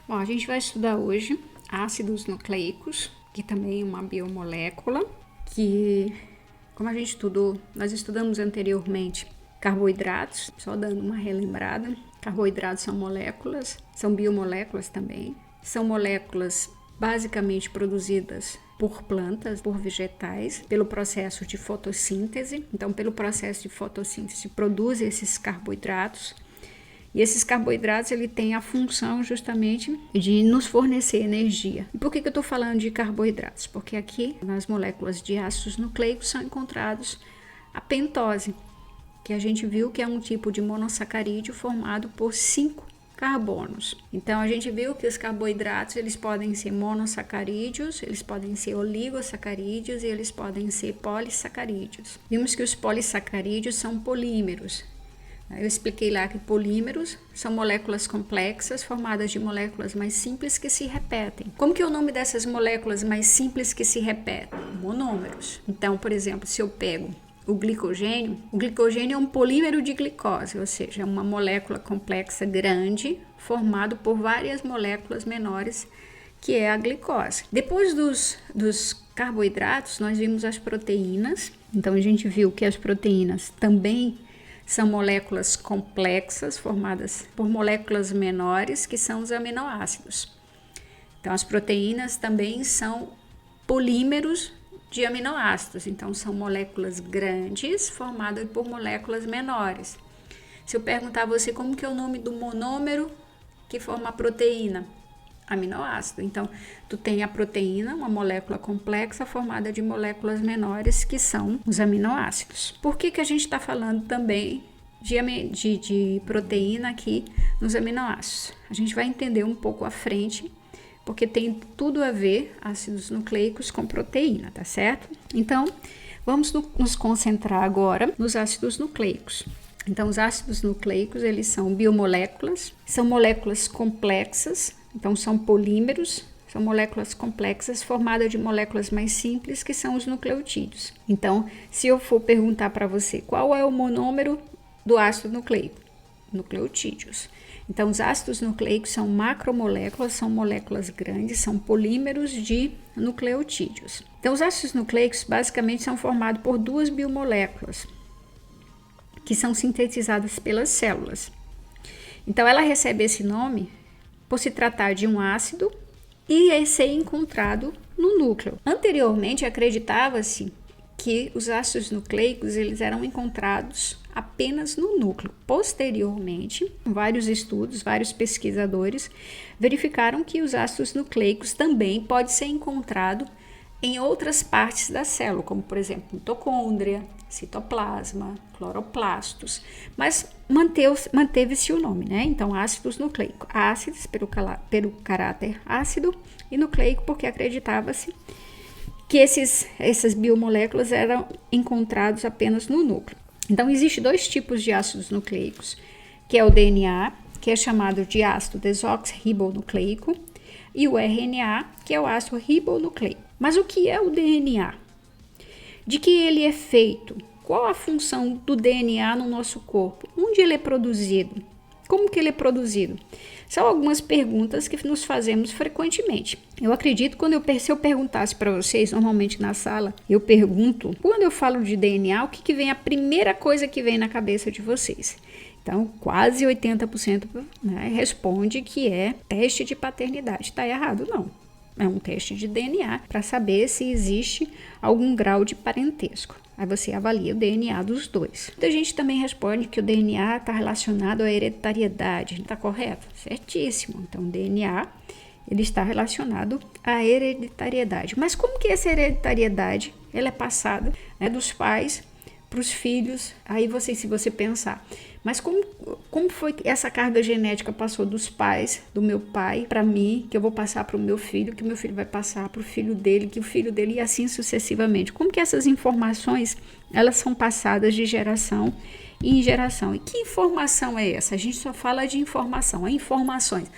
Bom, a gente vai estudar hoje ácidos nucleicos, que também é uma biomolécula, que, como a gente estudou, nós estudamos anteriormente carboidratos, só dando uma relembrada. Carboidratos são moléculas, são biomoléculas também, são moléculas basicamente produzidas por plantas, por vegetais, pelo processo de fotossíntese. Então, pelo processo de fotossíntese, produz esses carboidratos. E esses carboidratos, ele tem a função justamente de nos fornecer energia. E por que eu estou falando de carboidratos? Porque aqui, nas moléculas de ácidos nucleicos, são encontrados a pentose, que a gente viu que é um tipo de monossacarídeo formado por 5 carbonos. Então, a gente viu que os carboidratos, eles podem ser monossacarídeos, eles podem ser oligossacarídeos e eles podem ser polissacarídeos. Vimos que os polissacarídeos são polímeros. Eu expliquei lá que polímeros são moléculas complexas formadas de moléculas mais simples que se repetem. Como que é o nome dessas moléculas mais simples que se repetem? Monômeros. Então, por exemplo, se eu pego o glicogênio é um polímero de glicose, ou seja, é uma molécula complexa grande formado por várias moléculas menores, que é a glicose. Depois dos carboidratos, nós vimos as proteínas. Então, a gente viu que as proteínas também são moléculas complexas formadas por moléculas menores, que são os aminoácidos. Então, as proteínas também são polímeros de aminoácidos. Então, são moléculas grandes formadas por moléculas menores. Se eu perguntar a você como que é o nome do monômero que forma a proteína, aminoácido. Então, tu tem a proteína, uma molécula complexa formada de moléculas menores, que são os aminoácidos. Por que a gente está falando também de proteína aqui nos aminoácidos? A gente vai entender um pouco à frente, porque tem tudo a ver ácidos nucleicos com proteína, tá certo? Então, vamos nos concentrar agora nos ácidos nucleicos. Então, os ácidos nucleicos, eles são biomoléculas, são moléculas complexas. Então, são polímeros, são moléculas complexas formadas de moléculas mais simples, que são os nucleotídeos. Então, se eu for perguntar para você qual é o monômero do ácido nucleico? Nucleotídeos. Então, os ácidos nucleicos são macromoléculas, são moléculas grandes, são polímeros de nucleotídeos. Então, os ácidos nucleicos basicamente são formados por 2 biomoléculas, que são sintetizadas pelas células. Então, ela recebe esse nome por se tratar de um ácido e ser encontrado no núcleo. Anteriormente, acreditava-se que os ácidos nucleicos eles eram encontrados apenas no núcleo. Posteriormente, vários estudos, vários pesquisadores verificaram que os ácidos nucleicos também podem ser encontrados em outras partes da célula, como por exemplo, mitocôndria, citoplasma, cloroplastos, mas manteve-se o nome, né? Então, ácidos nucleicos, ácidos pelo caráter ácido e nucleico porque acreditava-se que essas biomoléculas eram encontrados apenas no núcleo. Então, existem 2 tipos de ácidos nucleicos, que é o DNA, que é chamado de ácido desoxirribonucleico, e o RNA, que é o ácido ribonucleico. Mas o que é o DNA? De que ele é feito? Qual a função do DNA no nosso corpo? Onde ele é produzido? Como que ele é produzido? São algumas perguntas que nos fazemos frequentemente. Eu acredito que se eu perguntasse para vocês, normalmente na sala, eu pergunto, quando eu falo de DNA, o que vem a primeira coisa que vem na cabeça de vocês? Então, quase 80% responde que é teste de paternidade. Está errado? Não. É um teste de DNA para saber se existe algum grau de parentesco. Aí você avalia o DNA dos 2. Muita gente também responde que o DNA está relacionado à hereditariedade. Está correto? Certíssimo. Então, o DNA ele está relacionado à hereditariedade. Mas como que essa hereditariedade ela é passada dos pais para os filhos? Aí se você pensar, mas como foi que essa carga genética passou dos pais, do meu pai, para mim, que eu vou passar para o meu filho, que o meu filho vai passar para o filho dele, que o filho dele e assim sucessivamente. Como que essas informações, elas são passadas de geração em geração? E que informação é essa? A gente só fala de informação, é informações.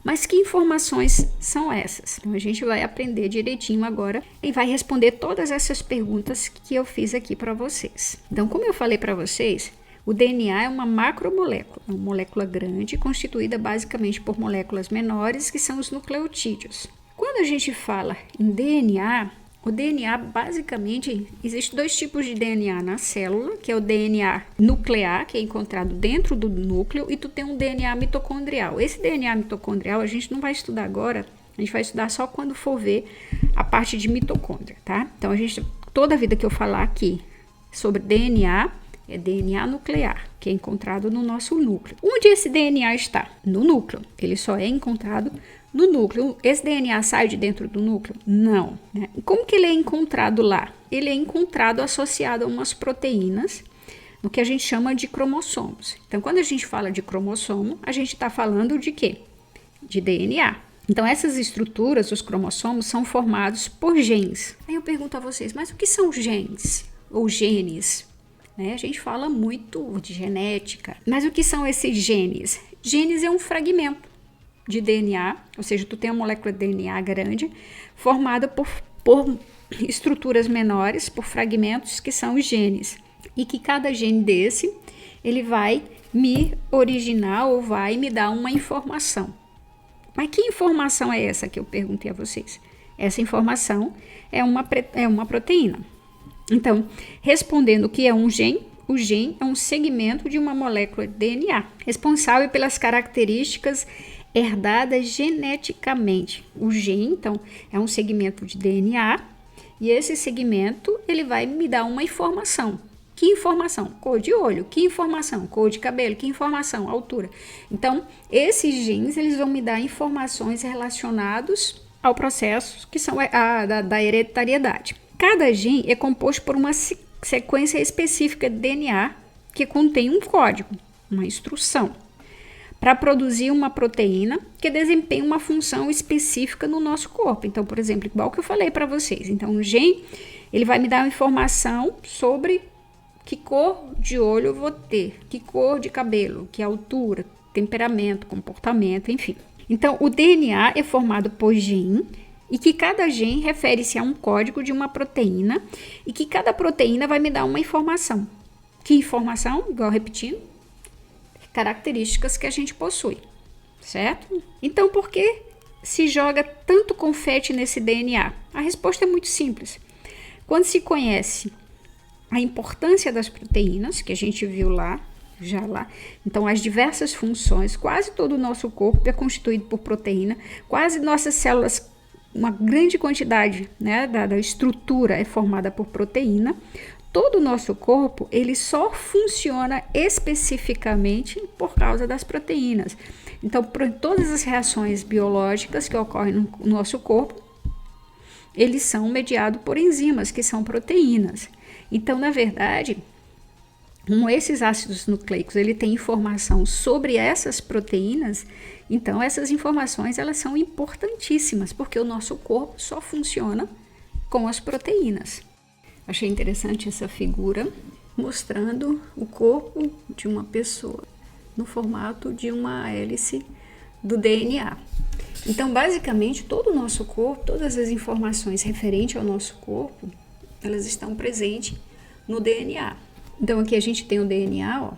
Mas que informações são essas? Então, a gente vai aprender direitinho agora e vai responder todas essas perguntas que eu fiz aqui para vocês. Então, como eu falei para vocês, O DNA é uma macromolécula, uma molécula grande constituída basicamente por moléculas menores, que são os nucleotídeos. Quando a gente fala em DNA, o DNA basicamente, existe 2 tipos de DNA na célula, que é o DNA nuclear, que é encontrado dentro do núcleo, e tu tem um DNA mitocondrial. Esse DNA mitocondrial a gente não vai estudar agora, a gente vai estudar só quando for ver a parte de mitocôndria, tá? Então toda vida que eu falar aqui sobre DNA, é DNA nuclear, que é encontrado no nosso núcleo. Onde esse DNA está? No núcleo. Ele só é encontrado no núcleo. Esse DNA sai de dentro do núcleo? Não. Né? Como que ele é encontrado lá? Ele é encontrado associado a umas proteínas, no que a gente chama de cromossomos. Então, quando a gente fala de cromossomo, a gente está falando de quê? De DNA. Então, essas estruturas, os cromossomos, são formados por genes. Aí eu pergunto a vocês, mas o que são genes? Ou genes? Né? A gente fala muito de genética, mas o que são esses genes? Genes é um fragmento de DNA, ou seja, tu tem uma molécula de DNA grande, formada por estruturas menores, por fragmentos que são os genes. E que cada gene desse, ele vai me originar ou vai me dar uma informação. Mas que informação é essa que eu perguntei a vocês? Essa informação é uma proteína. Então, respondendo o que é um gene, o gene é um segmento de uma molécula de DNA, responsável pelas características herdadas geneticamente. O gene, então, é um segmento de DNA e esse segmento ele vai me dar uma informação. Que informação? Cor de olho. Que informação? Cor de cabelo. Que informação? Altura. Então, esses genes eles vão me dar informações relacionadas ao processo que são da hereditariedade. Cada gene é composto por uma sequência específica de DNA que contém um código, uma instrução, para produzir uma proteína que desempenha uma função específica no nosso corpo. Então, por exemplo, igual que eu falei para vocês. Então, o gene ele vai me dar uma informação sobre que cor de olho eu vou ter, que cor de cabelo, que altura, temperamento, comportamento, enfim. Então, o DNA é formado por gene e que cada gene refere-se a um código de uma proteína e que cada proteína vai me dar uma informação. Que informação? Igual repetindo, características que a gente possui, certo? Então, por que se joga tanto confete nesse DNA? A resposta é muito simples. Quando se conhece a importância das proteínas, que a gente viu lá, então as diversas funções, quase todo o nosso corpo é constituído por proteína, quase nossas células, uma grande quantidade, né, da estrutura é formada por proteína. Todo o nosso corpo, ele só funciona especificamente por causa das proteínas. Então, todas as reações biológicas que ocorrem no nosso corpo, eles são mediados por enzimas, que são proteínas. Então, na verdade, como esses ácidos nucleicos, ele tem informação sobre essas proteínas, então essas informações, elas são importantíssimas, porque o nosso corpo só funciona com as proteínas. Achei interessante essa figura, mostrando o corpo de uma pessoa no formato de uma hélice do DNA. Então, basicamente, todo o nosso corpo, todas as informações referentes ao nosso corpo, elas estão presentes no DNA. Então, aqui a gente tem o DNA, ó,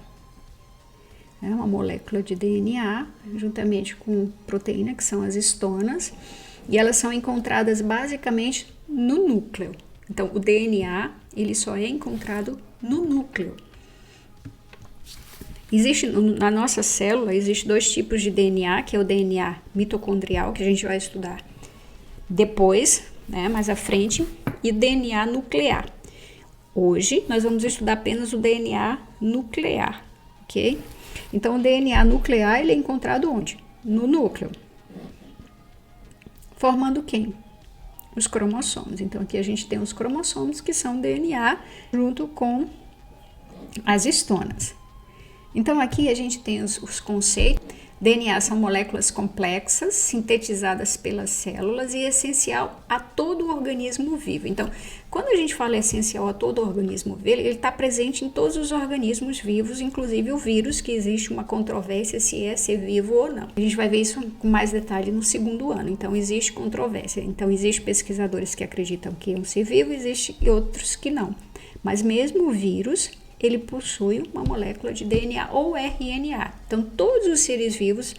é uma molécula de DNA, juntamente com proteína, que são as histonas, e elas são encontradas basicamente no núcleo. Então, o DNA, ele só é encontrado no núcleo. Na nossa célula, existe 2 tipos de DNA, que é o DNA mitocondrial, que a gente vai estudar depois, né, mais à frente, e DNA nuclear. Hoje, nós vamos estudar apenas o DNA nuclear, ok? Então, o DNA nuclear, ele é encontrado onde? No núcleo. Formando quem? Os cromossomos. Então, aqui a gente tem os cromossomos, que são DNA, junto com as histonas. Então, aqui a gente tem os conceitos. DNA são moléculas complexas, sintetizadas pelas células e essencial a todo organismo vivo. Então, quando a gente fala essencial a todo organismo vivo, ele está presente em todos os organismos vivos, inclusive o vírus, que existe uma controvérsia se é ser vivo ou não. A gente vai ver isso com mais detalhe no 2º ano. Então, existe controvérsia. Então, existem pesquisadores que acreditam que é um ser vivo, existem outros que não. Mas mesmo o vírus, ele possui uma molécula de DNA ou RNA. Então, todos os seres vivos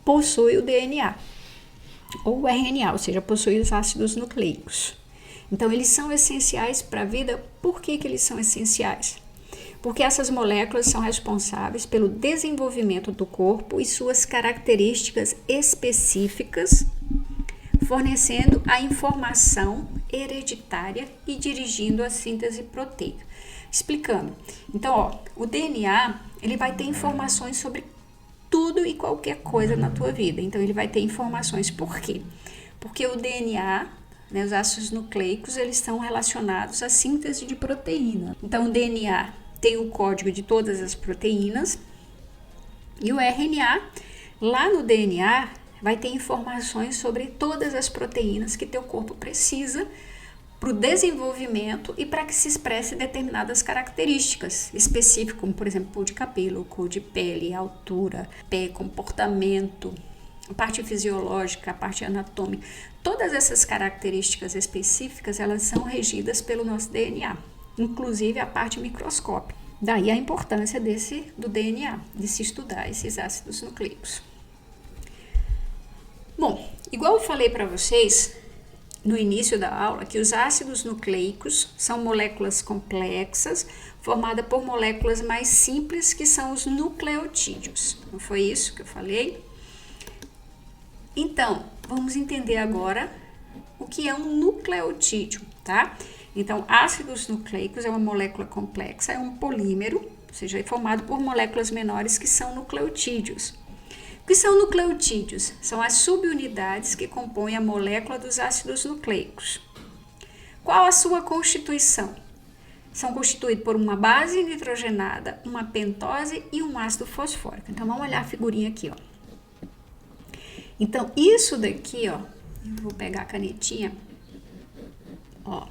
possuem o DNA ou RNA, ou seja, possuem os ácidos nucleicos. Então, eles são essenciais para a vida. Por que eles são essenciais? Porque essas moléculas são responsáveis pelo desenvolvimento do corpo e suas características específicas, fornecendo a informação hereditária e dirigindo a síntese proteica. Explicando. Então, o DNA, ele vai ter informações sobre tudo e qualquer coisa na tua vida. Então, ele vai ter informações. Por quê? Porque o DNA, os ácidos nucleicos, eles estão relacionados à síntese de proteína. Então, o DNA tem o código de todas as proteínas e o RNA, lá no DNA, vai ter informações sobre todas as proteínas que teu corpo precisa para o desenvolvimento e para que se expresse determinadas características específicas, como, por exemplo, cor de cabelo, cor de pele, altura, pé, comportamento, a parte fisiológica, a parte anatômica. Todas essas características específicas, elas são regidas pelo nosso DNA, inclusive a parte microscópica. Daí a importância do DNA, de se estudar esses ácidos nucleicos. Bom, igual eu falei para vocês no início da aula, que os ácidos nucleicos são moléculas complexas, formadas por moléculas mais simples, que são os nucleotídeos. Não foi isso que eu falei? Então, vamos entender agora o que é um nucleotídeo, tá? Então, ácidos nucleicos é uma molécula complexa, é um polímero, ou seja, é formado por moléculas menores que são nucleotídeos. O que são nucleotídeos? São as subunidades que compõem a molécula dos ácidos nucleicos. Qual a sua constituição? São constituídos por uma base nitrogenada, uma pentose e um ácido fosfórico. Então, vamos olhar a figurinha aqui, ó. Então, isso daqui, ó, eu vou pegar a canetinha, ó.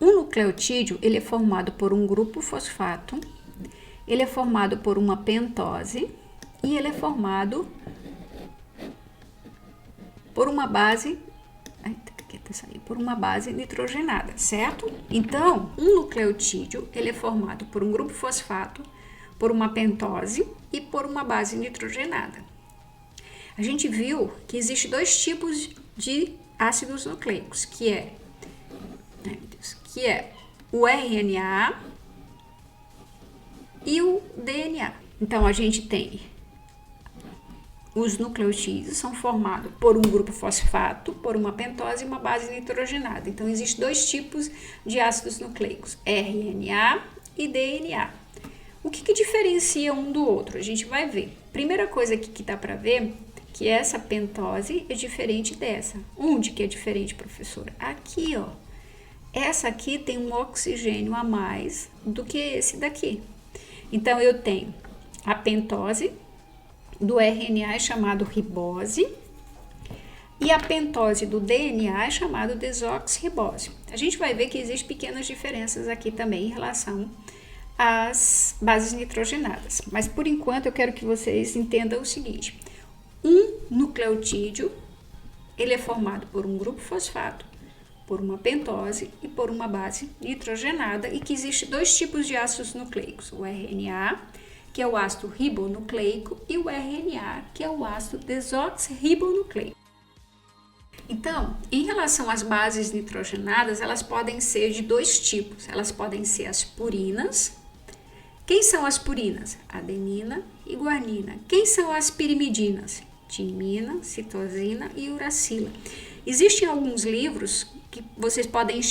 Um nucleotídeo, ele é formado por um grupo fosfato, ele é formado por uma pentose e ele é formado por uma base, por uma base nitrogenada, certo? Então, um nucleotídeo, ele é formado por um grupo fosfato, por uma pentose e por uma base nitrogenada. A gente viu que existem dois tipos de ácidos nucleicos, que é o RNA e o DNA. Então, a gente tem os nucleotídeos, são formados por um grupo fosfato, por uma pentose e uma base nitrogenada. Então, existem dois tipos de ácidos nucleicos, RNA e DNA. O que diferencia um do outro? A gente vai ver. Primeira coisa aqui que dá para ver, que essa pentose é diferente dessa. Onde que é diferente, professora? Aqui, ó. Essa aqui tem um oxigênio a mais do que esse daqui. Então, eu tenho a pentose do RNA é chamado ribose e a pentose do DNA é chamado desoxirribose. A gente vai ver que existem pequenas diferenças aqui também em relação às bases nitrogenadas. Mas, por enquanto, eu quero que vocês entendam o seguinte. Um nucleotídeo, ele é formado por um grupo fosfato, por uma pentose e por uma base nitrogenada, e que existe dois tipos de ácidos nucleicos, o RNA, que é o ácido ribonucleico, e o RNA, que é o ácido desoxirribonucleico. Então, em relação às bases nitrogenadas, elas podem ser de dois tipos. Elas podem ser as purinas. Quem são as purinas? Adenina e guanina. Quem são as pirimidinas? Timina, citosina e uracila. Existem alguns livros que vocês podem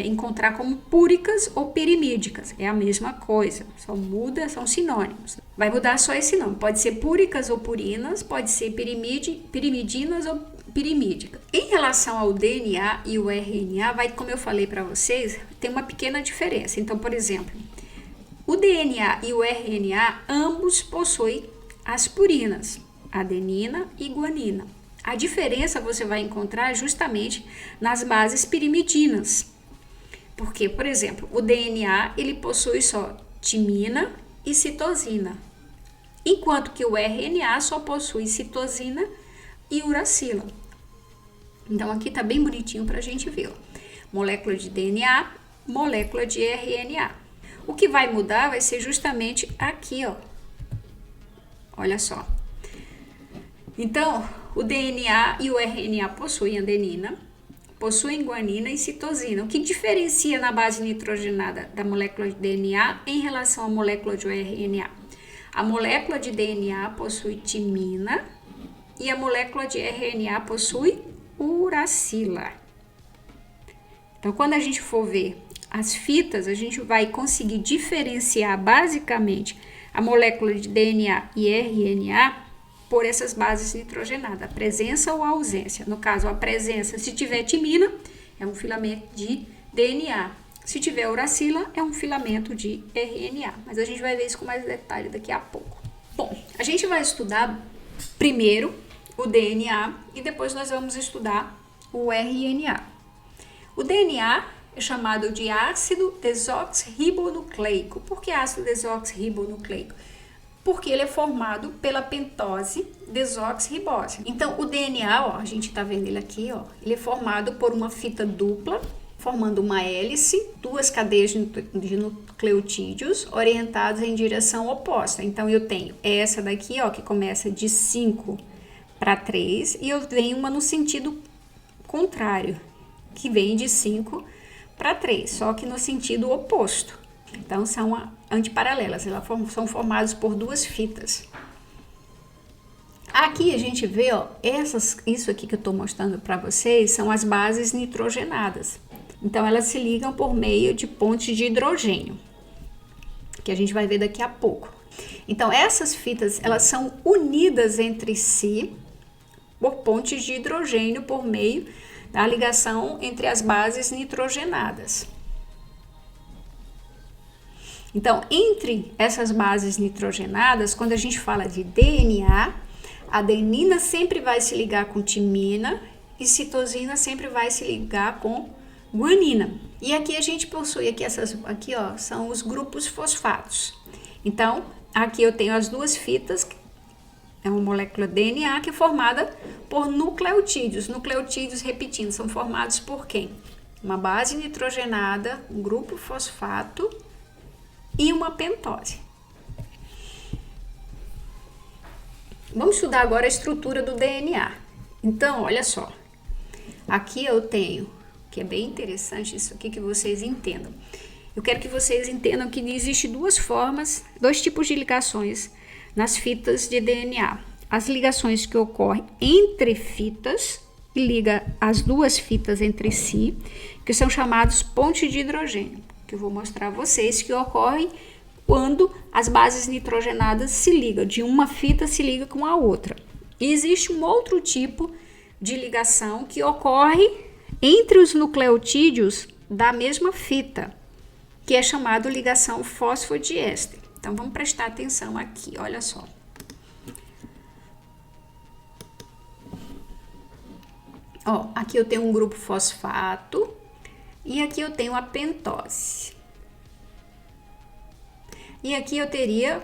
encontrar como púricas ou pirimídicas. É a mesma coisa, só muda, são sinônimos. Vai mudar só esse nome. Pode ser púricas ou purinas, pode ser pirimidinas ou pirimídicas. Em relação ao DNA e o RNA, como eu falei para vocês, tem uma pequena diferença. Então, por exemplo, o DNA e o RNA, ambos possuem as purinas, adenina e guanina. A diferença você vai encontrar justamente nas bases pirimidinas. Porque, por exemplo, o DNA ele possui só timina e citosina, enquanto que o RNA só possui citosina e uracila. Então, aqui tá bem bonitinho para a gente ver. Ó. Molécula de DNA, molécula de RNA. O que vai mudar vai ser justamente aqui, ó. Olha só. Então, o DNA e o RNA possuem adenina, possuem guanina e citosina. O que diferencia na base nitrogenada da molécula de DNA em relação à molécula de RNA? A molécula de DNA possui timina e a molécula de RNA possui uracila. Então, quando a gente for ver as fitas, a gente vai conseguir diferenciar basicamente a molécula de DNA e RNA por essas bases nitrogenadas, a presença ou a ausência. No caso, a presença, se tiver timina, é um filamento de DNA. Se tiver uracila, é um filamento de RNA. Mas a gente vai ver isso com mais detalhe daqui a pouco. Bom, a gente vai estudar primeiro o DNA e depois nós vamos estudar o RNA. O DNA é chamado de ácido desoxirribonucleico. Por que ácido desoxirribonucleico? Porque ele é formado pela pentose desoxirribose. Então, o DNA, ó, a gente tá vendo ele aqui, ó, ele é formado por uma fita dupla, formando uma hélice, duas cadeias de nucleotídeos orientados em direção oposta. Então, eu tenho essa daqui, ó, que começa de 5 para 3, e eu tenho uma no sentido contrário, que vem de 5 para 3, só que no sentido oposto. Então, são antiparalelas, elas são formadas por duas fitas. Aqui a gente vê, ó, isso aqui que eu estou mostrando para vocês são as bases nitrogenadas. Então, elas se ligam por meio de pontes de hidrogênio, que a gente vai ver daqui a pouco. Então, essas fitas, elas são unidas entre si por pontes de hidrogênio por meio da ligação entre as bases nitrogenadas. Então, entre essas bases nitrogenadas, quando a gente fala de DNA, a adenina sempre vai se ligar com timina e citosina sempre vai se ligar com guanina. E aqui a gente possui, aqui ó, são os grupos fosfatos. Então, aqui eu tenho as duas fitas, é uma molécula DNA que é formada por nucleotídeos. Nucleotídeos, repetindo, são formados por quem? Uma base nitrogenada, um grupo fosfato e uma pentose. Vamos estudar agora a estrutura do DNA. Então, olha só. Aqui eu tenho, que é bem interessante isso aqui que vocês entendam. Eu quero que vocês entendam que existem duas formas, dois tipos de ligações nas fitas de DNA. As ligações que ocorrem entre fitas, que liga as duas fitas entre si, que são chamados pontes de hidrogênio, que eu vou mostrar a vocês, que ocorrem quando as bases nitrogenadas se ligam, de uma fita se liga com a outra. E existe um outro tipo de ligação que ocorre entre os nucleotídeos da mesma fita, que é chamado ligação fosfodiéster. Então, vamos prestar atenção aqui, olha só. Ó, aqui eu tenho um grupo fosfato e aqui eu tenho a pentose. E aqui eu teria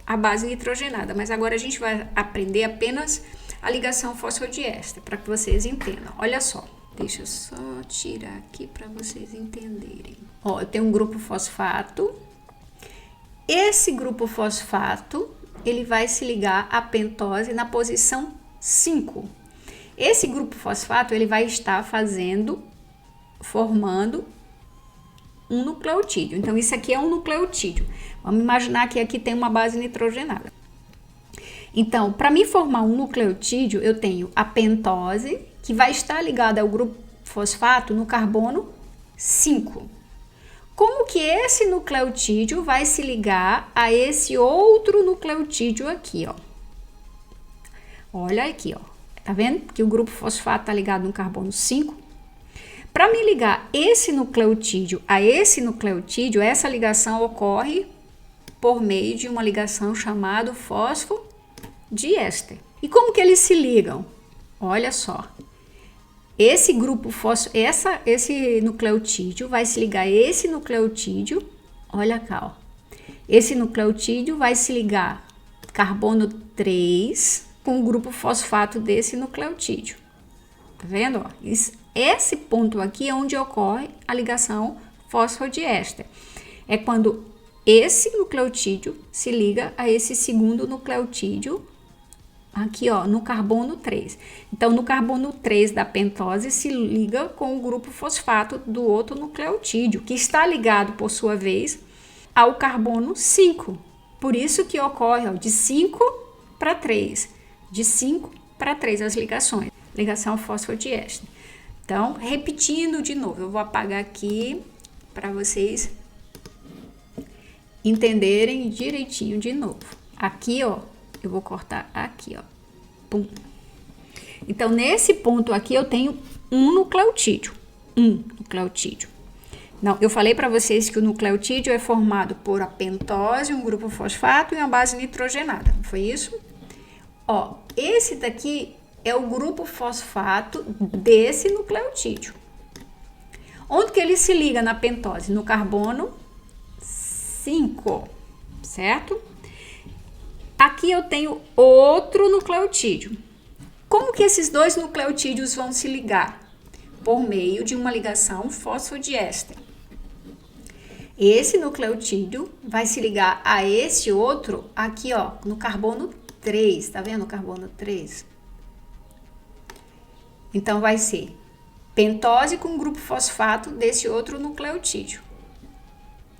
a base nitrogenada, mas agora a gente vai aprender apenas a ligação fosfodiéster, para que vocês entendam. Olha só, deixa eu só tirar aqui para vocês entenderem. Ó, eu tenho um grupo fosfato. Esse grupo fosfato, ele vai se ligar à pentose na posição 5. Esse grupo fosfato, ele vai estar formando um nucleotídeo. Então, isso aqui é um nucleotídeo. Vamos imaginar que aqui tem uma base nitrogenada. Então, para me formar um nucleotídeo, eu tenho a pentose, que vai estar ligada ao grupo fosfato no carbono 5. Como que esse nucleotídeo vai se ligar a esse outro nucleotídeo aqui, ó? Olha aqui, ó. Tá vendo que o grupo fosfato está ligado no carbono 5? Para me ligar esse nucleotídeo a esse nucleotídeo, essa ligação ocorre por meio de uma ligação chamada fosfodiéster. E como que eles se ligam? Olha só. Esse grupo esse nucleotídeo vai se ligar a esse nucleotídeo. Olha cá, ó. Esse nucleotídeo vai se ligar carbono 3 com o grupo fosfato desse nucleotídeo. Tá vendo? Ó? Esse ponto aqui é onde ocorre a ligação fosfodiéster. É quando esse nucleotídeo se liga a esse segundo nucleotídeo aqui, ó, no carbono 3. Então, no carbono 3 da pentose se liga com o grupo fosfato do outro nucleotídeo, que está ligado, por sua vez, ao carbono 5. Por isso que ocorre, ó, de 5 para 3. De 5 para 3 as ligações. Ligação fosfodiéster. Então, repetindo de novo, eu vou apagar aqui para vocês entenderem direitinho de novo. Aqui, ó, eu vou cortar aqui, ó. Pum. Então, nesse ponto aqui, eu tenho um nucleotídeo. Não, eu falei para vocês que o nucleotídeo é formado por a pentose, um grupo fosfato e uma base nitrogenada. Não foi isso? Ó, esse daqui é o grupo fosfato desse nucleotídeo. Onde que ele se liga na pentose? No carbono 5, certo? Aqui eu tenho outro nucleotídeo. Como que esses dois nucleotídeos vão se ligar? Por meio de uma ligação fosfodiéster. Esse nucleotídeo vai se ligar a esse outro aqui, ó, no carbono 3. Tá vendo o carbono 3? Então, vai ser pentose com grupo fosfato desse outro nucleotídeo.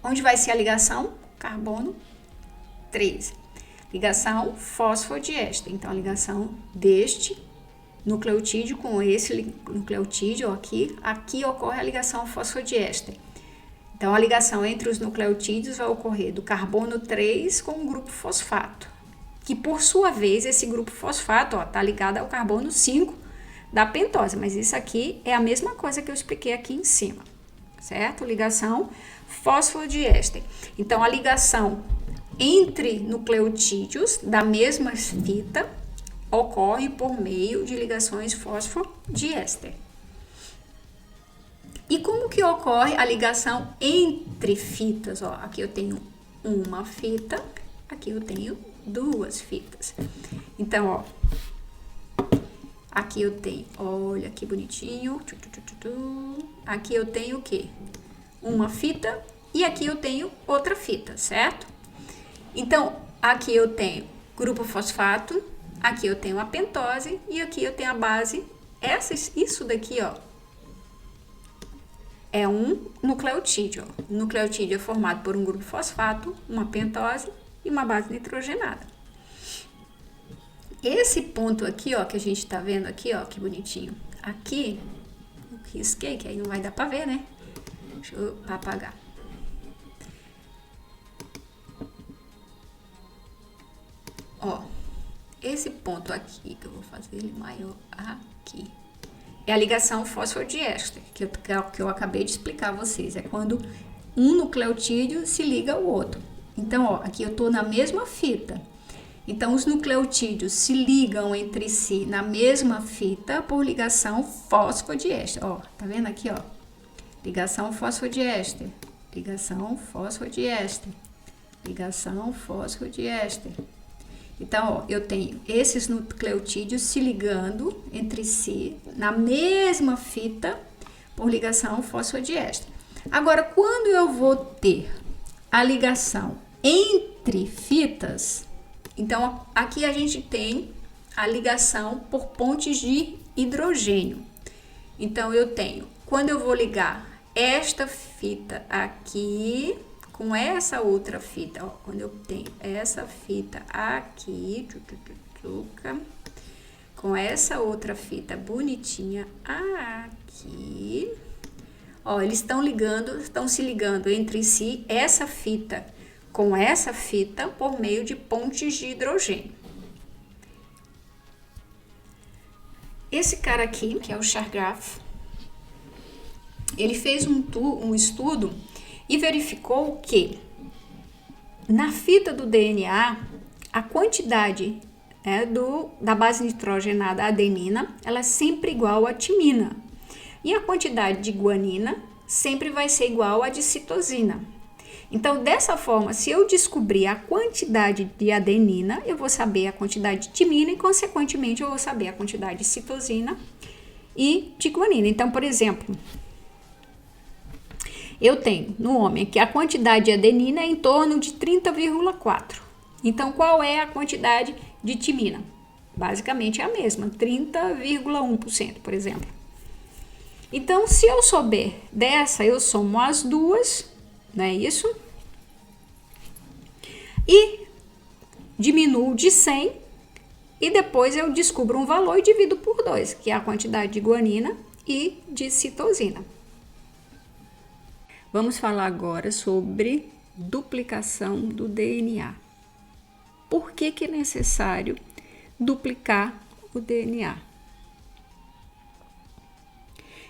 Onde vai ser a ligação? Carbono 3. Ligação fosfodiéster. Então, a ligação deste nucleotídeo com esse nucleotídeo aqui. Aqui ocorre a ligação fosfodiéster. Então, a ligação entre os nucleotídeos vai ocorrer do carbono 3 com o grupo fosfato. Que, por sua vez, esse grupo fosfato está ligado ao carbono 5 da pentose. Mas isso aqui é a mesma coisa que eu expliquei aqui em cima. Certo? Ligação fosfodiéster. Então, a ligação entre nucleotídeos da mesma fita ocorre por meio de ligações fosfodiéster. E como que ocorre a ligação entre fitas? Ó, aqui eu tenho uma fita, aqui eu tenho duas fitas. Então, ó, aqui eu tenho, olha que bonitinho. Aqui eu tenho o quê? Uma fita e aqui eu tenho outra fita, certo? Então, aqui eu tenho grupo fosfato, aqui eu tenho a pentose e aqui eu tenho a base. Isso daqui, ó, é um nucleotídeo. O nucleotídeo é formado por um grupo fosfato, uma pentose e uma base nitrogenada. Esse ponto aqui, ó, que a gente tá vendo aqui, ó, que bonitinho. Aqui, eu risquei, que aí não vai dar pra ver, né? Deixa eu apagar. Ó, esse ponto aqui, que eu vou fazer ele maior aqui, é a ligação fosfodiéster, que eu acabei de explicar a vocês. É quando um nucleotídeo se liga ao outro. Então, ó, aqui eu tô na mesma fita. Então, os nucleotídeos se ligam entre si na mesma fita por ligação fosfodiéster. Ó, tá vendo aqui, ó? Ligação fosfodiéster, ligação fosfodiéster, ligação fosfodiéster. Então, ó, eu tenho esses nucleotídeos se ligando entre si na mesma fita por ligação fosfodiéster. Agora, quando eu vou ter a ligação entre fitas, então aqui a gente tem a ligação por pontes de hidrogênio. Então, eu tenho, quando eu vou ligar esta fita aqui com essa outra fita, ó, quando eu tenho essa fita aqui, com essa outra fita bonitinha aqui, ó, eles estão se ligando entre si, essa fita com essa fita por meio de pontes de hidrogênio. Esse cara aqui, que é o Chargaff, ele fez um estudo e verificou que na fita do DNA, a quantidade da base nitrogenada adenina, ela é sempre igual à timina. E a quantidade de guanina sempre vai ser igual à de citosina. Então, dessa forma, se eu descobrir a quantidade de adenina, eu vou saber a quantidade de timina e, consequentemente, eu vou saber a quantidade de citosina e de guanina. Então, por exemplo, eu tenho no homem que a quantidade de adenina é em torno de 30,4. Então, qual é a quantidade de timina? Basicamente é a mesma, 30,1%, por exemplo. Então, se eu souber dessa, eu somo as duas, não é isso? E diminuo de 100 e depois eu descubro um valor e divido por 2, que é a quantidade de guanina e de citosina. Vamos falar agora sobre duplicação do DNA. Por que é necessário duplicar o DNA?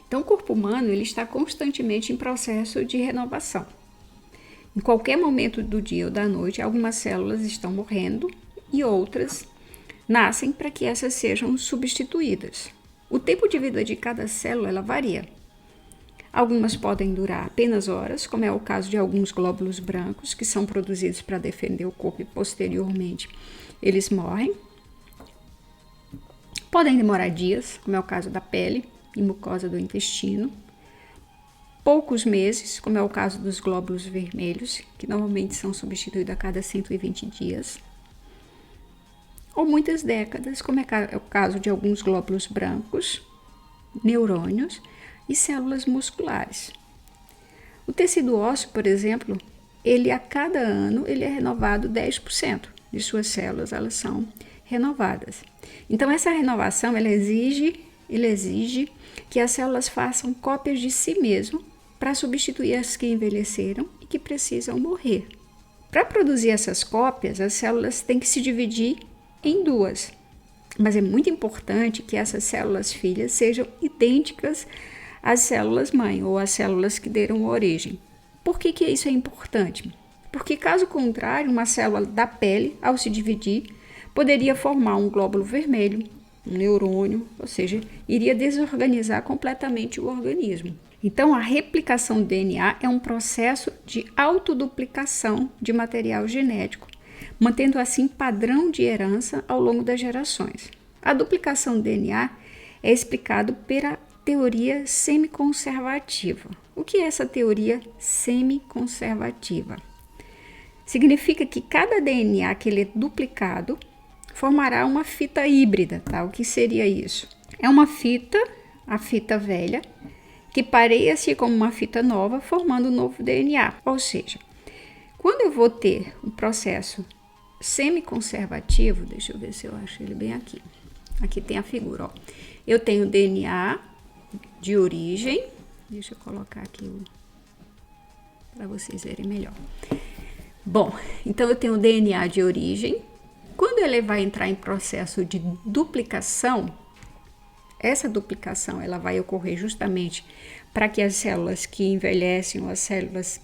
Então, o corpo humano ele está constantemente em processo de renovação. Em qualquer momento do dia ou da noite, algumas células estão morrendo e outras nascem para que essas sejam substituídas. O tempo de vida de cada célula ela varia. Algumas podem durar apenas horas, como é o caso de alguns glóbulos brancos, que são produzidos para defender o corpo e posteriormente eles morrem. Podem demorar dias, como é o caso da pele e mucosa do intestino. Poucos meses, como é o caso dos glóbulos vermelhos, que normalmente são substituídos a cada 120 dias. Ou muitas décadas, como é o caso de alguns glóbulos brancos, neurônios e células musculares. O tecido ósseo, por exemplo, a cada ano ele é renovado 10% de suas células, elas são renovadas. Então essa renovação ela exige que as células façam cópias de si mesmo para substituir as que envelheceram e que precisam morrer. Para produzir essas cópias, as células têm que se dividir em duas, mas é muito importante que essas células filhas sejam idênticas às células mãe ou às células que deram origem. Por que isso é importante? Porque caso contrário, uma célula da pele, ao se dividir, poderia formar um glóbulo vermelho, um neurônio, ou seja, iria desorganizar completamente o organismo. Então, a replicação do DNA é um processo de autoduplicação de material genético, mantendo assim padrão de herança ao longo das gerações. A duplicação do DNA é explicado pela teoria semiconservativa. O que é essa teoria semiconservativa? Significa que cada DNA que ele é duplicado formará uma fita híbrida, tá? O que seria isso? É uma fita, a fita velha, que pareia-se como uma fita nova, formando um novo DNA. Ou seja, quando eu vou ter um processo semiconservativo, deixa eu ver se eu acho ele bem aqui. Aqui tem a figura, ó. Eu tenho DNA de origem, deixa eu colocar aqui para vocês verem melhor. Bom, então eu tenho o DNA de origem. Quando ele vai entrar em processo de duplicação, essa duplicação ela vai ocorrer justamente para que as células que envelhecem ou as células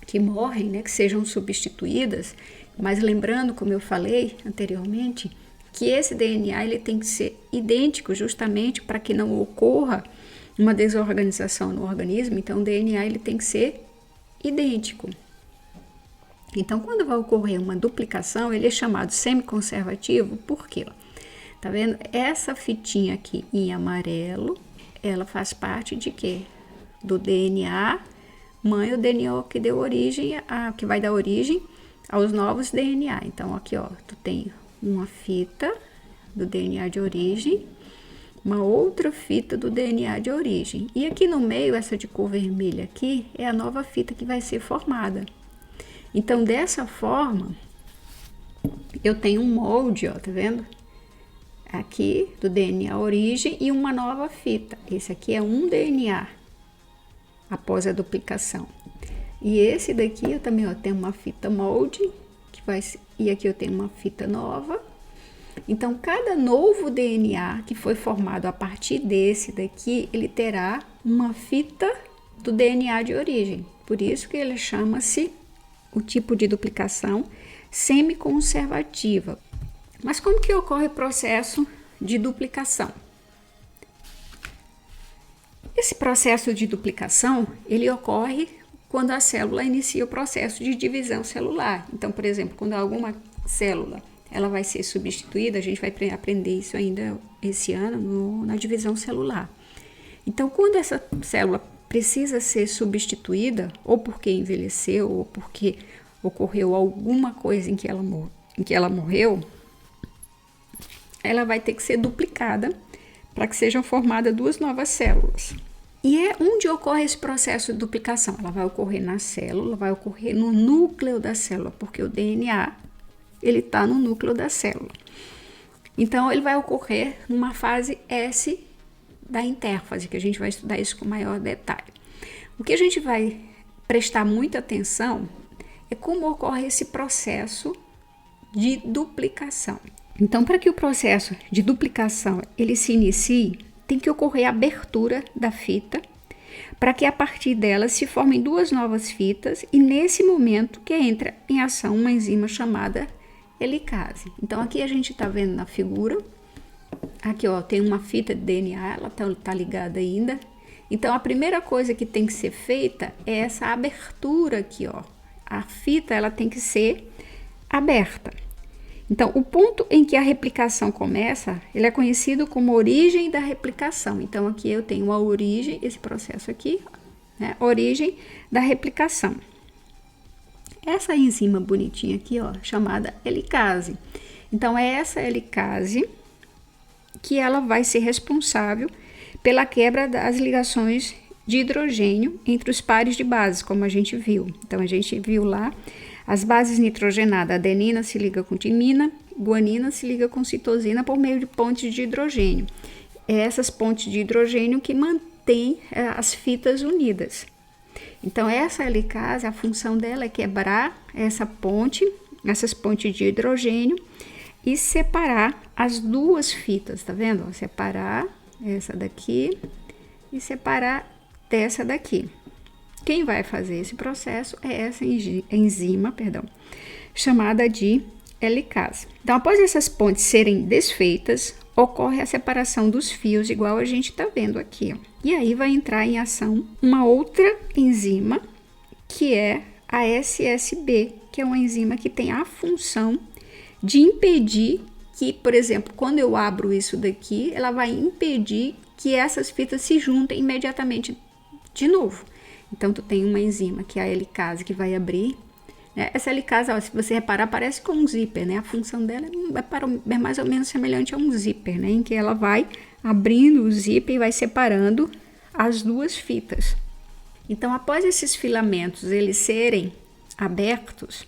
que morrem, né, que sejam substituídas. Mas lembrando, como eu falei anteriormente, que esse DNA ele tem que ser idêntico justamente para que não ocorra uma desorganização no organismo. Então o DNA ele tem que ser idêntico. Então quando vai ocorrer uma duplicação, ele é chamado semiconservativo. Por quê? Tá vendo? Essa fitinha aqui em amarelo, ela faz parte de quê? Do DNA mãe, o DNA que deu origem, que vai dar origem aos novos DNA. Então aqui, ó, tu tem uma fita do DNA de origem, uma outra fita do DNA de origem. E aqui no meio, essa de cor vermelha aqui, é a nova fita que vai ser formada. Então, dessa forma, eu tenho um molde, ó, tá vendo? Aqui, do DNA origem e uma nova fita. Esse aqui é um DNA, após a duplicação. E esse daqui, eu também, ó, tenho uma fita molde, e aqui eu tenho uma fita nova. Então, cada novo DNA que foi formado a partir desse daqui, ele terá uma fita do DNA de origem. Por isso que ele chama-se o tipo de duplicação semiconservativa. Mas como que ocorre o processo de duplicação? Esse processo de duplicação, ele ocorre quando a célula inicia o processo de divisão celular. Então, por exemplo, quando alguma célula ela vai ser substituída, a gente vai aprender isso ainda esse ano na divisão celular. Então, quando essa célula precisa ser substituída, ou porque envelheceu, ou porque ocorreu alguma coisa em que ela morreu, ela vai ter que ser duplicada para que sejam formadas 2 novas células. E é onde ocorre esse processo de duplicação. Ela vai ocorrer na célula, vai ocorrer no núcleo da célula, porque o DNA ele está no núcleo da célula. Então, ele vai ocorrer numa fase S da intérfase, que a gente vai estudar isso com maior detalhe. O que a gente vai prestar muita atenção é como ocorre esse processo de duplicação. Então, para que o processo de duplicação ele se inicie, tem que ocorrer a abertura da fita, para que a partir dela se formem 2 novas fitas, e nesse momento que entra em ação uma enzima chamada helicase. Então, aqui a gente está vendo na figura, aqui ó, tem uma fita de DNA, ela tá ligada ainda. Então, a primeira coisa que tem que ser feita é essa abertura aqui, ó. A fita ela tem que ser aberta. Então, o ponto em que a replicação começa, ele é conhecido como origem da replicação. Então, aqui eu tenho a origem, esse processo aqui, né? Origem da replicação. Essa enzima bonitinha aqui, ó, chamada helicase. Então, é essa helicase que ela vai ser responsável pela quebra das ligações de hidrogênio entre os pares de bases, como a gente viu. Então, a gente viu lá as bases nitrogenadas, a adenina se liga com timina, guanina se liga com citosina por meio de pontes de hidrogênio. É essas pontes de hidrogênio que mantêm as fitas unidas. Então, essa helicase, a função dela é quebrar essas pontes de hidrogênio e separar as 2 fitas, tá vendo? Separar essa daqui e separar dessa daqui. Quem vai fazer esse processo é essa enzima, chamada de helicase. Então, após essas pontes serem desfeitas, ocorre a separação dos fios, igual a gente está vendo aqui, ó. E aí vai entrar em ação uma outra enzima, que é a SSB, que é uma enzima que tem a função de impedir que, por exemplo, quando eu abro isso daqui, ela vai impedir que essas fitas se juntem imediatamente de novo. Então, tu tem uma enzima, que é a helicase, que vai abrir, né? Essa helicase, ó, se você reparar, parece com um zíper, né? A função dela é mais ou menos semelhante a um zíper, né? Em que ela vai abrindo o zíper e vai separando as 2 fitas. Então, após esses filamentos eles serem abertos,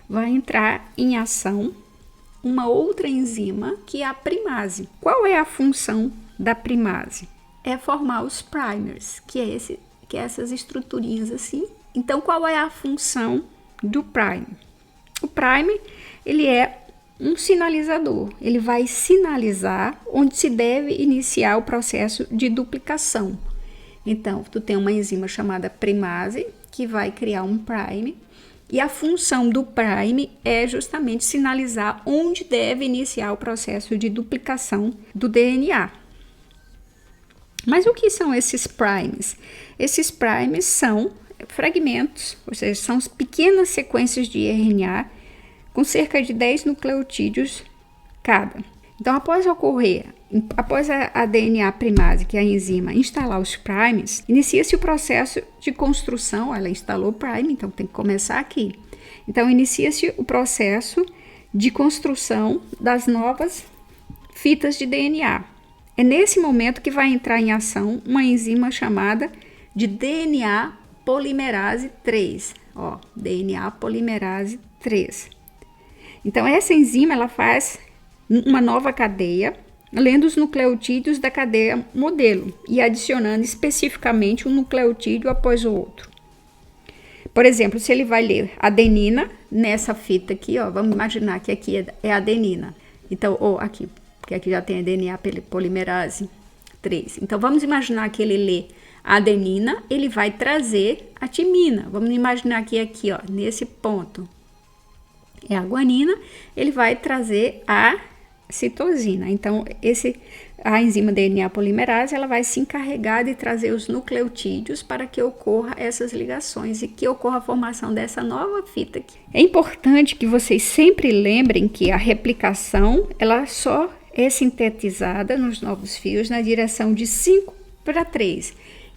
vai entrar em ação uma outra enzima, que é a primase. Qual é a função da primase? É formar os primers, que é essas estruturinhas assim. Então, qual é a função do prime? O prime, ele é um sinalizador. Ele vai sinalizar onde se deve iniciar o processo de duplicação. Então, tu tem uma enzima chamada primase, que vai criar um prime, e a função do prime é justamente sinalizar onde deve iniciar o processo de duplicação do DNA. Mas o que são esses primes? Esses primes são fragmentos, ou seja, são pequenas sequências de RNA com cerca de 10 nucleotídeos cada. Então, após a DNA primase, que é a enzima, instalar os primes, inicia-se o processo de construção. Ela instalou o prime, então tem que começar aqui. Então, inicia-se o processo de construção das novas fitas de DNA. É nesse momento que vai entrar em ação uma enzima chamada de DNA polimerase 3. Ó, DNA polimerase 3. Então, essa enzima ela faz uma nova cadeia, lendo os nucleotídeos da cadeia modelo e adicionando especificamente um nucleotídeo após o outro. Por exemplo, se ele vai ler adenina nessa fita aqui, ó, vamos imaginar que aqui é adenina. Então, ou aqui, porque aqui já tem a DNA polimerase 3. Então, vamos imaginar que ele lê a adenina, ele vai trazer a timina. Vamos imaginar que aqui, ó, nesse ponto é a guanina, ele vai trazer a citosina. Então, a enzima DNA polimerase, ela vai se encarregar de trazer os nucleotídeos para que ocorra essas ligações e que ocorra a formação dessa nova fita aqui. É importante que vocês sempre lembrem que a replicação, ela só é sintetizada nos novos fios na direção de 5:3.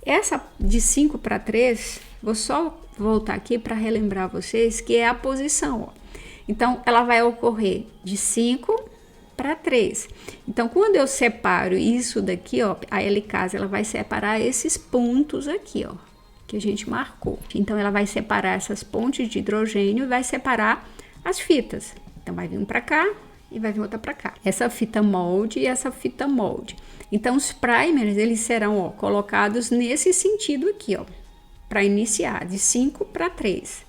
Essa de 5 para 3, vou só voltar aqui para relembrar vocês que é a posição, ó. Então, ela vai ocorrer de 5 para 3. Então, quando eu separo isso daqui, ó, a helicase, ela vai separar esses pontos aqui, ó, que a gente marcou. Então, ela vai separar essas pontes de hidrogênio e vai separar as fitas. Então, vai vir um para cá e vai vir outra para cá. Essa fita molde e essa fita molde. Então, os primers, eles serão, ó, colocados nesse sentido aqui, ó, para iniciar, de 5 para 3.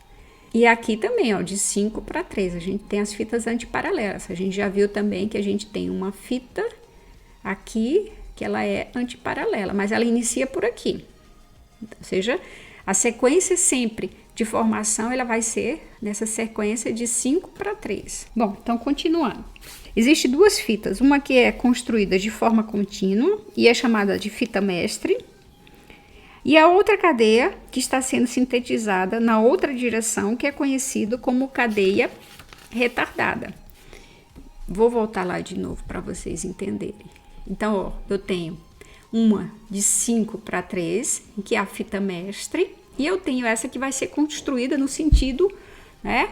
E aqui também, ó, de 5 para 3, a gente tem as fitas antiparalelas. A gente já viu também que a gente tem uma fita aqui, que ela é antiparalela, mas ela inicia por aqui. Ou seja, a sequência sempre de formação, ela vai ser nessa sequência de 5 para 3. Bom, então continuando. Existem duas fitas, uma que é construída de forma contínua e é chamada de fita mestre, e a outra cadeia que está sendo sintetizada na outra direção, que é conhecido como cadeia retardada. Vou voltar lá de novo para vocês entenderem. Então, ó, eu tenho uma de 5 para 3, que é a fita mestre, e eu tenho essa que vai ser construída no sentido, né,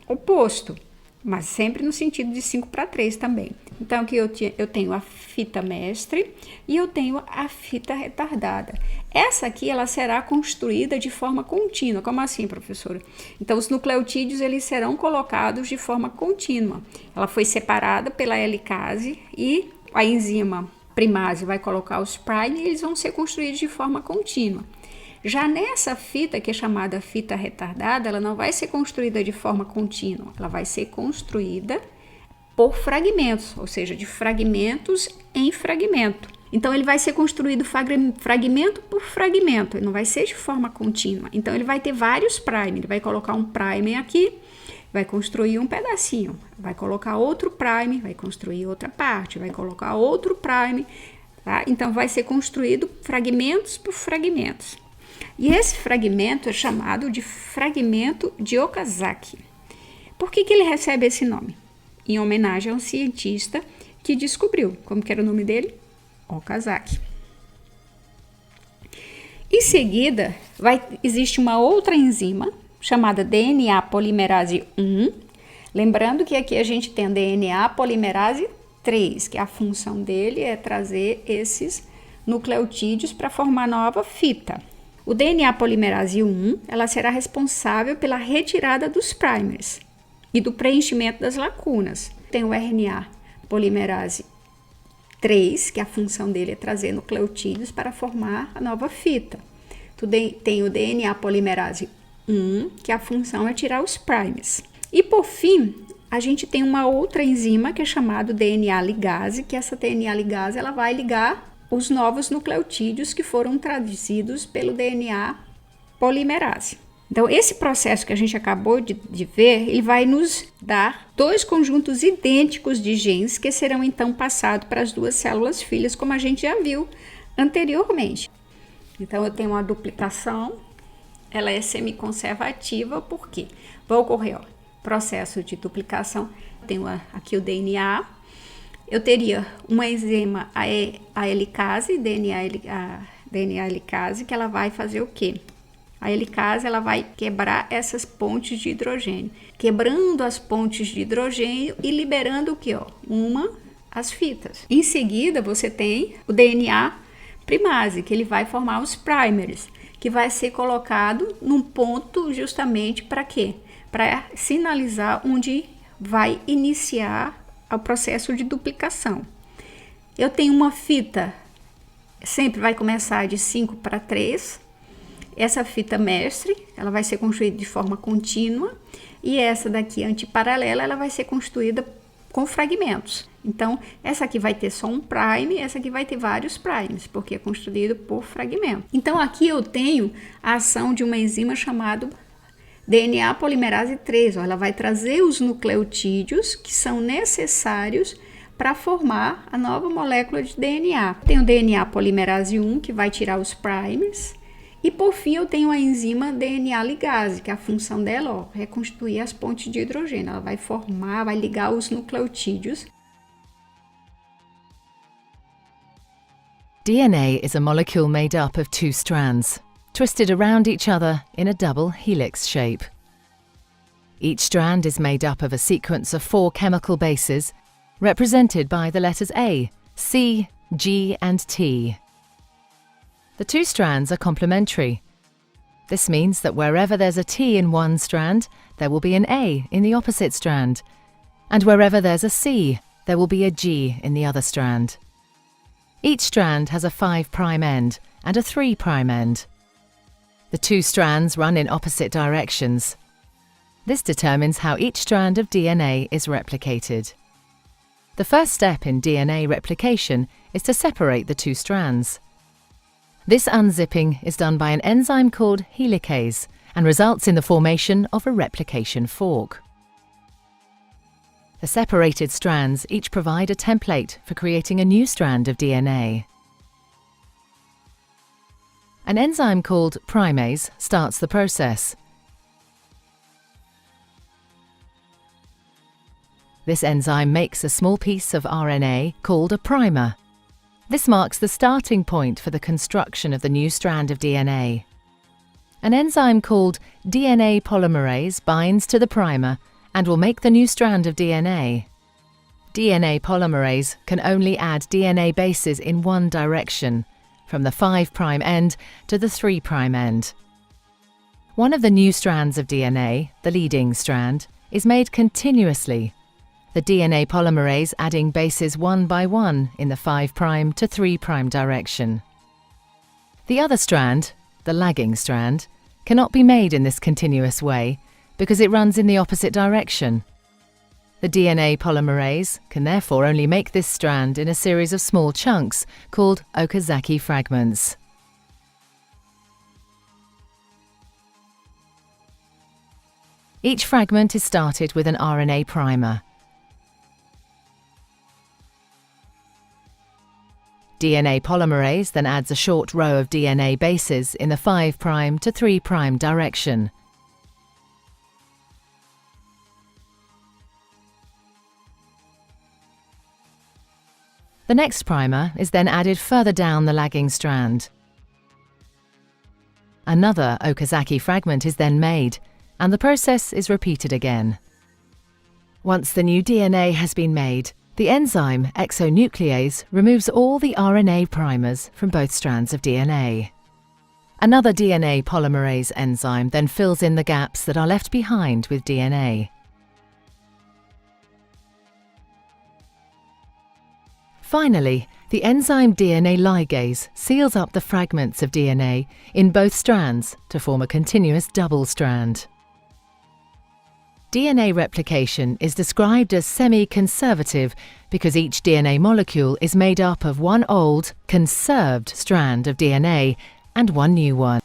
oposto, mas sempre no sentido de 5 para 3 também. Então, aqui eu tenho a fita mestre e eu tenho a fita retardada. Essa aqui, ela será construída de forma contínua. Como assim, professora? Então, os nucleotídeos, eles serão colocados de forma contínua. Ela foi separada pela helicase e a enzima primase vai colocar os prime e eles vão ser construídos de forma contínua. Já nessa fita, que é chamada fita retardada, ela não vai ser construída de forma contínua, ela vai ser construída por fragmentos, ou seja, de fragmentos em fragmento. Então, ele vai ser construído fragmento por fragmento, ele não vai ser de forma contínua. Então, ele vai ter vários primes, ele vai colocar um prime aqui, vai construir um pedacinho, vai colocar outro prime, vai construir outra parte, vai colocar outro prime, tá? Então, vai ser construído fragmentos por fragmentos. E esse fragmento é chamado de fragmento de Okazaki. Por que ele recebe esse nome? Em homenagem a um cientista que descobriu. Como que era o nome dele? Okazaki. Em seguida, existe uma outra enzima chamada DNA polimerase 1. Lembrando que aqui a gente tem DNA polimerase 3, que a função dele é trazer esses nucleotídeos para formar nova fita. O DNA polimerase 1, ela será responsável pela retirada dos primers e do preenchimento das lacunas. Tem o RNA polimerase 3, que a função dele é trazer nucleotídeos para formar a nova fita. Tem o DNA polimerase 1, que a função é tirar os primers. E por fim, a gente tem uma outra enzima que é chamada DNA ligase, que essa DNA ligase ela vai ligar os novos nucleotídeos que foram traduzidos pelo DNA polimerase. Então, esse processo que a gente acabou de ver, ele vai nos dar dois conjuntos idênticos de genes que serão então passados para as duas células filhas, como a gente já viu anteriormente. Então, eu tenho uma duplicação, ela é semiconservativa, porque vai ocorrer, ó, processo de duplicação. Tenho aqui o DNA. Eu teria uma enzima, a helicase, DNA helicase, que ela vai fazer o quê? A helicase, ela vai quebrar essas pontes de hidrogênio, quebrando as pontes de hidrogênio e liberando o quê? As fitas. Em seguida, você tem o DNA primase, que ele vai formar os primers, que vai ser colocado num ponto justamente para quê? Para sinalizar onde vai iniciar o processo de duplicação. Eu tenho uma fita, sempre vai começar de 5 para 3. Essa fita mestre, ela vai ser construída de forma contínua, e essa daqui antiparalela, ela vai ser construída com fragmentos. Então, essa aqui vai ter só um prime, essa aqui vai ter vários primes, porque é construído por fragmento. Então, aqui eu tenho a ação de uma enzima chamada DNA polimerase 3, ela vai trazer os nucleotídeos que são necessários para formar a nova molécula de DNA. Tem o DNA polimerase 1, que vai tirar os primers, e por fim eu tenho a enzima DNA ligase, que a função dela, ó, é reconstituir as pontes de hidrogênio. Ela vai formar, vai ligar os nucleotídeos. DNA is a molecule made up of two strands, twisted around each other in a double helix shape. Each strand is made up of a sequence of 4 chemical bases, represented by the letters A, C, G and T. The two strands are complementary. This means that wherever there's a T in one strand, there will be an A in the opposite strand, and wherever there's a C, there will be a G in the other strand. Each strand has a 5' end and a 3' end. The two strands run in opposite directions. This determines how each strand of DNA is replicated. The first step in DNA replication is to separate the two strands. This unzipping is done by an enzyme called helicase and results in the formation of a replication fork. The separated strands each provide a template for creating a new strand of DNA. An enzyme called primase starts the process. This enzyme makes a small piece of RNA called a primer. This marks the starting point for the construction of the new strand of DNA. An enzyme called DNA polymerase binds to the primer and will make the new strand of DNA. DNA polymerase can only add DNA bases in one direction, from the 5' end to the 3' end. One of the new strands of DNA, the leading strand, is made continuously, the DNA polymerase adding bases one by one in the 5' to 3' direction. The other strand, the lagging strand, cannot be made in this continuous way because it runs in the opposite direction. The DNA polymerase can therefore only make this strand in a series of small chunks called Okazaki fragments. Each fragment is started with an RNA primer. DNA polymerase then adds a short row of DNA bases in the 5' to 3' direction. The next primer is then added further down the lagging strand. Another Okazaki fragment is then made, and the process is repeated again. Once the new DNA has been made, the enzyme exonuclease removes all the RNA primers from both strands of DNA. Another DNA polymerase enzyme then fills in the gaps that are left behind with DNA. Finally, the enzyme DNA ligase seals up the fragments of DNA in both strands to form a continuous double strand. DNA replication is described as semi-conservative because each DNA molecule is made up of one old, conserved strand of DNA and one new one.